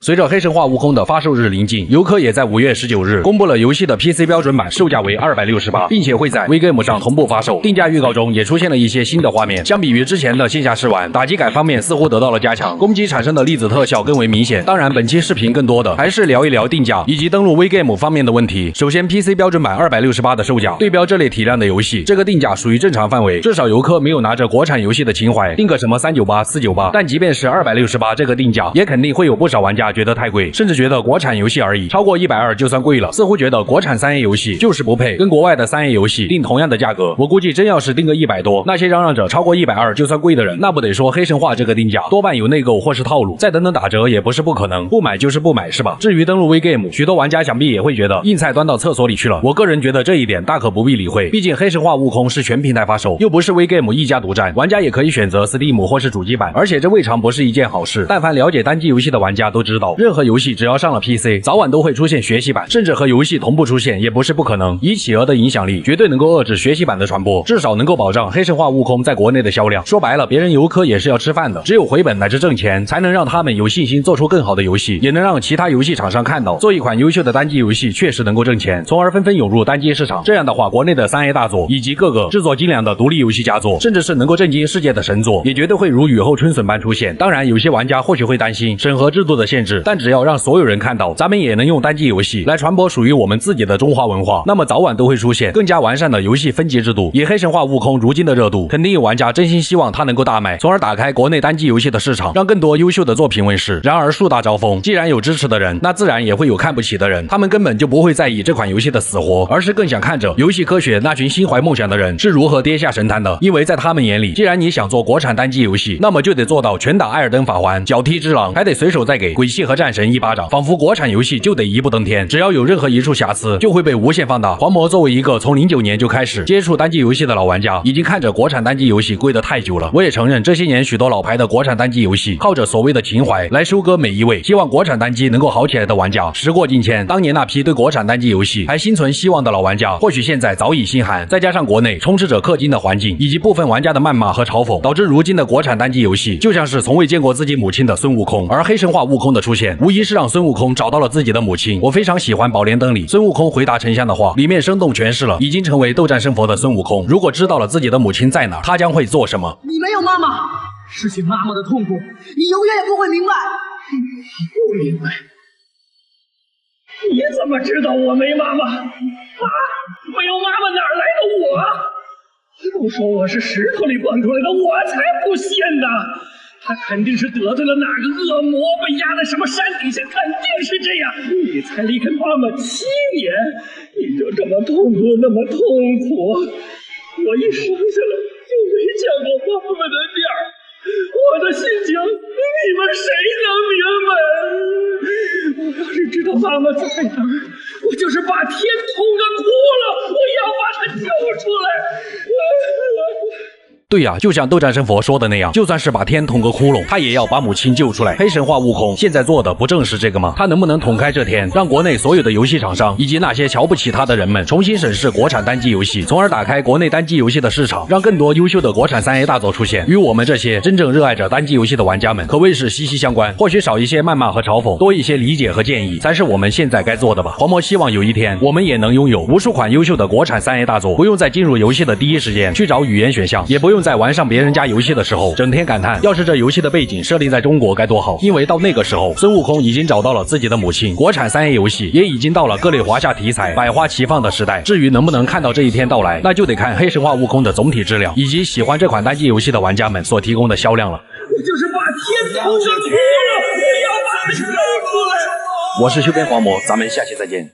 随着黑神话悟空的发售日临近，游客也在5月19日公布了游戏的 PC 标准版，售价为268，并且会在 VGame 上同步发售。定价预告中也出现了一些新的画面，相比于之前的线下试玩，打击感方面似乎得到了加强，攻击产生的粒子特效更为明显。当然，本期视频更多的还是聊一聊定价以及登录 VGame 方面的问题。首先 ，PC 标准版268的售价，对标这类体量的游戏，这个定价属于正常范围，至少游客没有拿着国产游戏的情怀定个什么398、498。但即便是268这个定价，也肯定会有不少玩家觉得太贵，甚至觉得国产游戏而已，超过120就算贵了，似乎觉得国产3A 游戏就是不配跟国外的3A 游戏定同样的价格。我估计真要是定个100多，那些嚷嚷着超过120就算贵的人，那不得说黑神话这个定价多半有内购或是套路，再等等打折也不是不可能，不买就是不买是吧？至于登录 VGame， 许多玩家想必也会觉得硬菜端到厕所里去了。我个人觉得这一点大可不必理会，毕竟黑神话悟空是全平台发售，又不是 VGame 一家独占，玩家也可以选择 Steam 或是主机版，而且这未尝不是一件好事。但凡了解单机游戏的玩家都知道，任何游戏只要上了 PC， 早晚都会出现学习版，甚至和游戏同步出现也不是不可能。以企鹅的影响力，绝对能够遏制学习版的传播，至少能够保障黑神话悟空在国内的销量。说白了，别人游客也是要吃饭的，只有回本乃至挣钱，才能让他们有信心做出更好的游戏，也能让其他游戏厂商看到，做一款优秀的单机游戏确实能够挣钱，从而纷纷涌入单机市场。这样的话，国内的3A 大作以及各个制作精良的独立游戏佳作，甚至是能够震惊世界的神作，也绝对会如雨后春笋般出现。当然，有些玩家或许会担心审核制度的限制，但只要让所有人看到，咱们也能用单机游戏来传播属于我们自己的中华文化，那么早晚都会出现更加完善的游戏分级制度。以黑神话悟空如今的热度，肯定有玩家真心希望它能够大卖，从而打开国内单机游戏的市场，让更多优秀的作品问世。然而树大招风，既然有支持的人，那自然也会有看不起的人，他们根本就不会在意这款游戏的死活，而是更想看着游戏科学那群心怀梦想的人是如何跌下神坛的。因为在他们眼里，既然你想做国产单机游戏，那么就得做到拳打艾尔登法环，脚踢只狼，还得随手再给鬼泣和战神一巴掌，仿佛国产游戏就得一步登天，只要有任何一处瑕疵就会被无限放大。黄魔作为一个从09年就开始接触单机游戏的老玩家，已经看着国产单机游戏贵得太久了。我也承认这些年许多老牌的国产单机游戏靠着所谓的情怀来收割每一位希望国产单机能够好起来的玩家。时过境迁，当年那批对国产单机游戏还心存希望的老玩家，或许现在早已心寒，再加上国内充斥着氪金的环境以及部分玩家的谩骂和嘲讽，导致如今的国产单机游戏就像是从未见过自己母亲的孙悟空。而黑神话悟空的出现，无疑是让孙悟空找到了自己的母亲。我非常喜欢宝莲灯里孙悟空回答沉香的话，里面生动诠释了已经成为斗战胜佛的孙悟空，如果知道了自己的母亲在哪，他将会做什么。你没有妈妈，失去妈妈的痛苦，你永远也不会明白。不明白？你怎么知道我没妈妈？啊，没有妈妈哪来的我？都说我是石头里蹦出来的，我才不信呢！他肯定是得罪了哪个恶魔，被压在什么山底下，肯定是这样。你才离开妈妈7年，你就这么痛苦，那么痛苦。我一生下来就没见过妈妈的面儿，我的心情你们谁能明白？我要是知道妈妈在哪儿，我就是把天捅个窟窿，我也要把她救出来。对呀，就像斗战胜佛说的那样，就算是把天捅个窟窿，他也要把母亲救出来。黑神话悟空现在做的不正是这个吗？他能不能捅开这天，让国内所有的游戏厂商以及那些瞧不起他的人们重新审视国产单机游戏，从而打开国内单机游戏的市场，让更多优秀的国产3A 大作出现，与我们这些真正热爱着单机游戏的玩家们可谓是息息相关。或许少一些谩骂和嘲讽，多一些理解和建议，才是我们现在该做的吧。黄魔希望有一天，我们也能拥有无数款优秀的国产3A 大作，不用在进入游戏的第一时间去找语言选项，也不用在玩上别人家游戏的时候整天感叹要是这游戏的背景设定在中国该多好。因为到那个时候，孙悟空已经找到了自己的母亲，国产3A 游戏也已经到了各类华夏题材百花齐放的时代。至于能不能看到这一天到来，那就得看黑神话悟空的总体质量以及喜欢这款单机游戏的玩家们所提供的销量了。我就是把天捅个窟窿，我要把它救出来。我是修边黄魔，咱们下期再见。